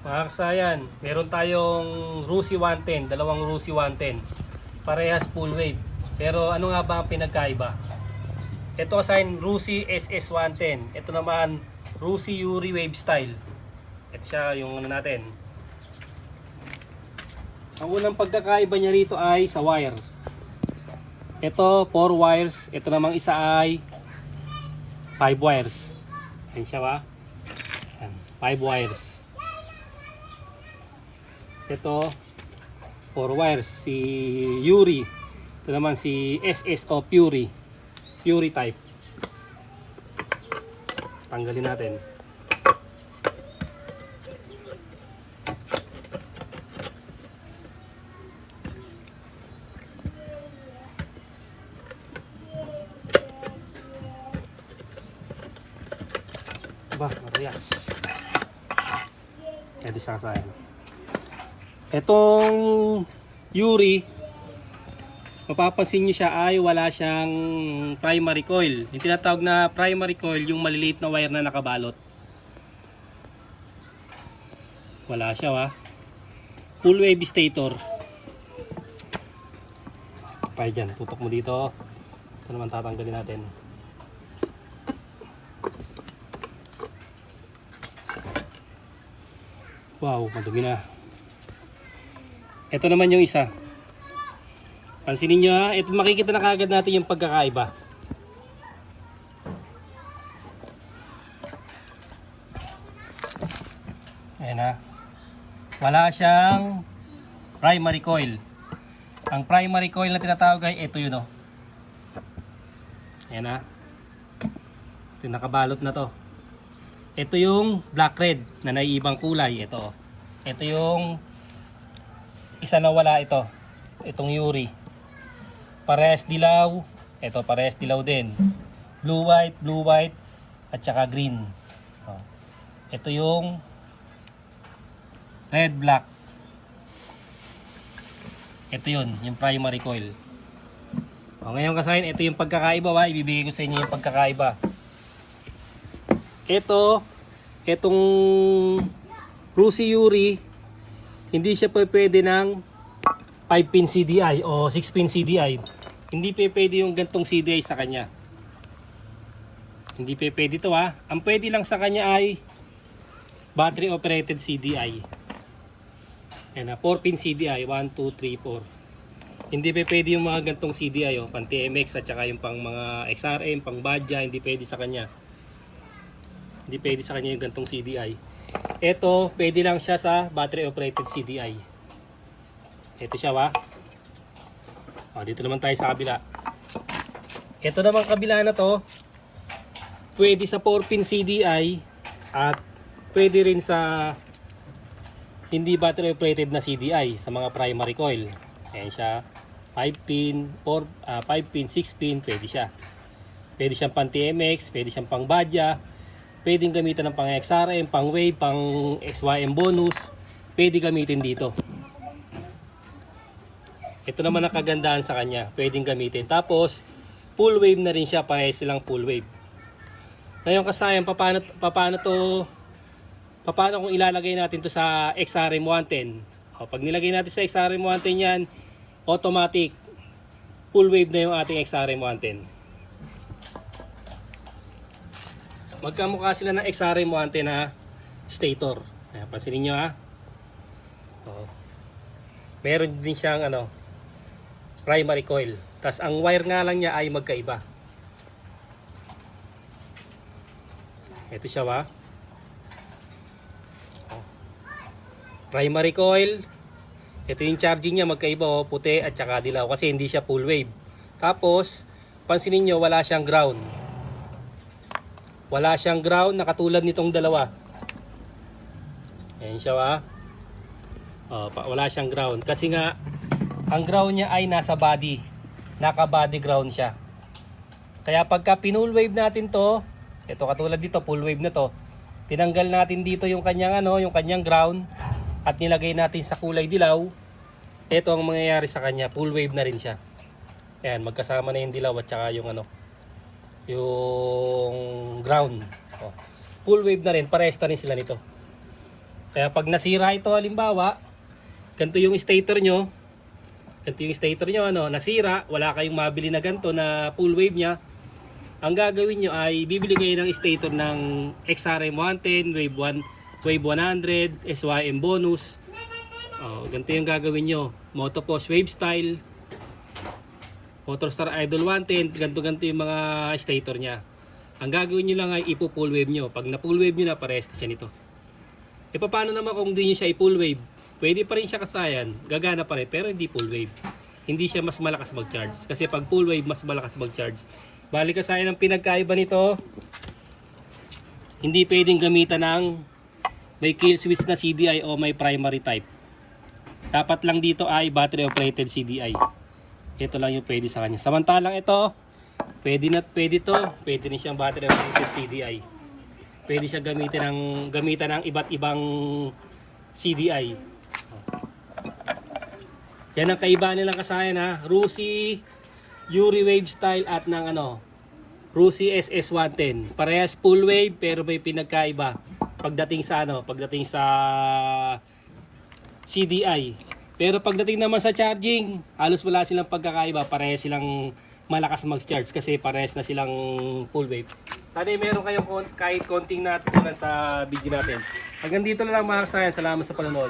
Mga kasayan, meron tayong Rusi 110, dalawang Rusi 110. Parehas full wave. Pero ano nga ba ang pinagkaiba? Ito kasayan, Rusi SS 110. Ito naman, Rusi Yuri Wave Style. Ito siya yung ano natin. Ang unang pagkakaiba niya rito ay sa wire. Ito 4 wires, ito namang isa ay 5 wires. Ayan siya ba? 5 wires. Ito 4 wires, si Yuri. Ito naman si SS o Fury. Fury type. Tanggalin natin. Ba, matayas. Pwede siya sa akin. Itong Yuri, mapapansin nyo siya ay wala siyang primary coil. Yung tinatawag na primary coil, yung maliliit na wire na nakabalot. Wala siya, ha. Full wave stator. Kaya dyan, tutok mo dito. Ito naman tatanggalin natin. Wow, madumi na. Ito naman yung isa. Pansinin nyo, ha, ito makikita na kagad natin yung pagkakaiba. Ayan, ha. Wala siyang primary coil. Ang primary coil na tinatawag ay ito yun, oh. Ayan, ha. Ito nakabalot na to. Ito yung black red na naiibang kulay. Ito, oh. Ito yung isa na wala, ito. Itong Yuri. Parehas dilaw. Ito parehas dilaw din. Blue white at saka green. Oh. Ito yung red black. Ito yun, yung primary coil. O, ngayon kasahin, ito yung pagkakaiba, ha? Ibibigay ko sa inyo yung pagkakaiba. Itong Rusi Yuri, hindi siya pwede ng 5-pin CDI o 6-pin CDI. Hindi pwede yung gantong CDI sa kanya. Hindi pwede ito, ha. Ang pwede lang sa kanya ay battery operated CDI. Ayan na, 4-pin CDI, 1, 2, 3, 4. Hindi pwede yung mga gantong CDI, oh, pang TMX at saka yung pang mga XRM, pang Badja, hindi pwede sa kanya. Hindi pwede sa kanya yung gantong CDI. Ito, pwede lang siya sa battery operated CDI. Ito siya, ba? O, dito naman tayo sa kabila. Ito naman kabila na to, pwede sa 4-pin CDI at pwede rin sa hindi battery operated na CDI sa mga primary coil. Ayan siya, 5-pin, 5-pin, 6-pin, pwede siya. Pwede siyang pang TMX, pwede siyang pang Badja, pwedeng gamitin ng pang XRM, pang Wave, pang SYM bonus, pwede gamitin dito. Ito naman ang kagandahan sa kanya, pwedeng gamitin. Tapos, full wave na rin siya, parehas silang full wave. Ngayon kasayan, paano kung ilalagay natin to sa XRM 110? O, pag nilagay natin sa XRM 110 yan, automatic, full wave na yung ating XRM 110. Magkamukha sila ng XRM 110 na stator. Ayan, pansinin nyo, ha. O, meron din siyang primary coil. Tapos ang wire nga lang niya ay magkaiba. Ito siya, ba. Primary coil. Ito yung charging niya, magkaiba, oh, puti at saka dilaw kasi hindi siya full wave. Tapos pansinin nyo, wala siyang ground. Wala siyang ground na katulad nitong dalawa. Ayan siya, ba. Wala siyang ground kasi nga ang ground niya ay nasa body. Naka-body ground siya. Kaya pagka pinull wave natin to, ito katulad dito, full wave na to. Tinanggal natin dito yung kanyang yung kanyang ground at nilagay natin sa kulay dilaw. Ito ang mangyayari sa kanya, full wave na rin siya. Ayan, magkasama na yung dilaw at saka yung yung ground. Full wave na rin, parehas na rin sila nito. Kaya pag nasira ito halimbawa, ganito yung stator nyo, ano, nasira, wala kayong mabili na ganito na full wave niya, ang gagawin nyo ay bibili kayo ng stator ng XRM 110, Wave 100, SYM bonus. Ganito yung gagawin nyo. Motopost Wave Style, Motorstar Idol 110, ganito yung mga stator niya. Ang gagawin nyo lang ay ipo-full wave nyo. Pag na-full wave nyo na, parehas na siya nito. E paano naman kung hindi nyo siya i-full wave? Pwede pa rin siya kasayan, gagana pa rin, pero hindi full wave. Hindi siya mas malakas mag-charge. Kasi pag full wave, mas malakas mag-charge. Balik kasayan ang pinagkaiba nito, hindi pwedeng gamitan ng may kill switch na CDI o may primary type. Dapat lang dito ay battery operated CDI. Ito lang yung pwede sa kanya. Samantalang ito, pwede to. Pwede rin siyang battery operated CDI. Pwede siya gamitan ng iba't ibang CDI. Yan ang kaibahan nilang kasayan ha. Rusi, Yuri Wave Style at ng Rusi SS110. Parehas full wave pero may pinagkaiba pagdating sa CDI. Pero pagdating naman sa charging, halos wala silang pagkakaiba. Parehas silang malakas mag-charge kasi parehas na silang full wave. Sana meron kayong kahit konting natutunan sa video natin. Hanggang dito na lang mga kasayan. Salamat sa panonood.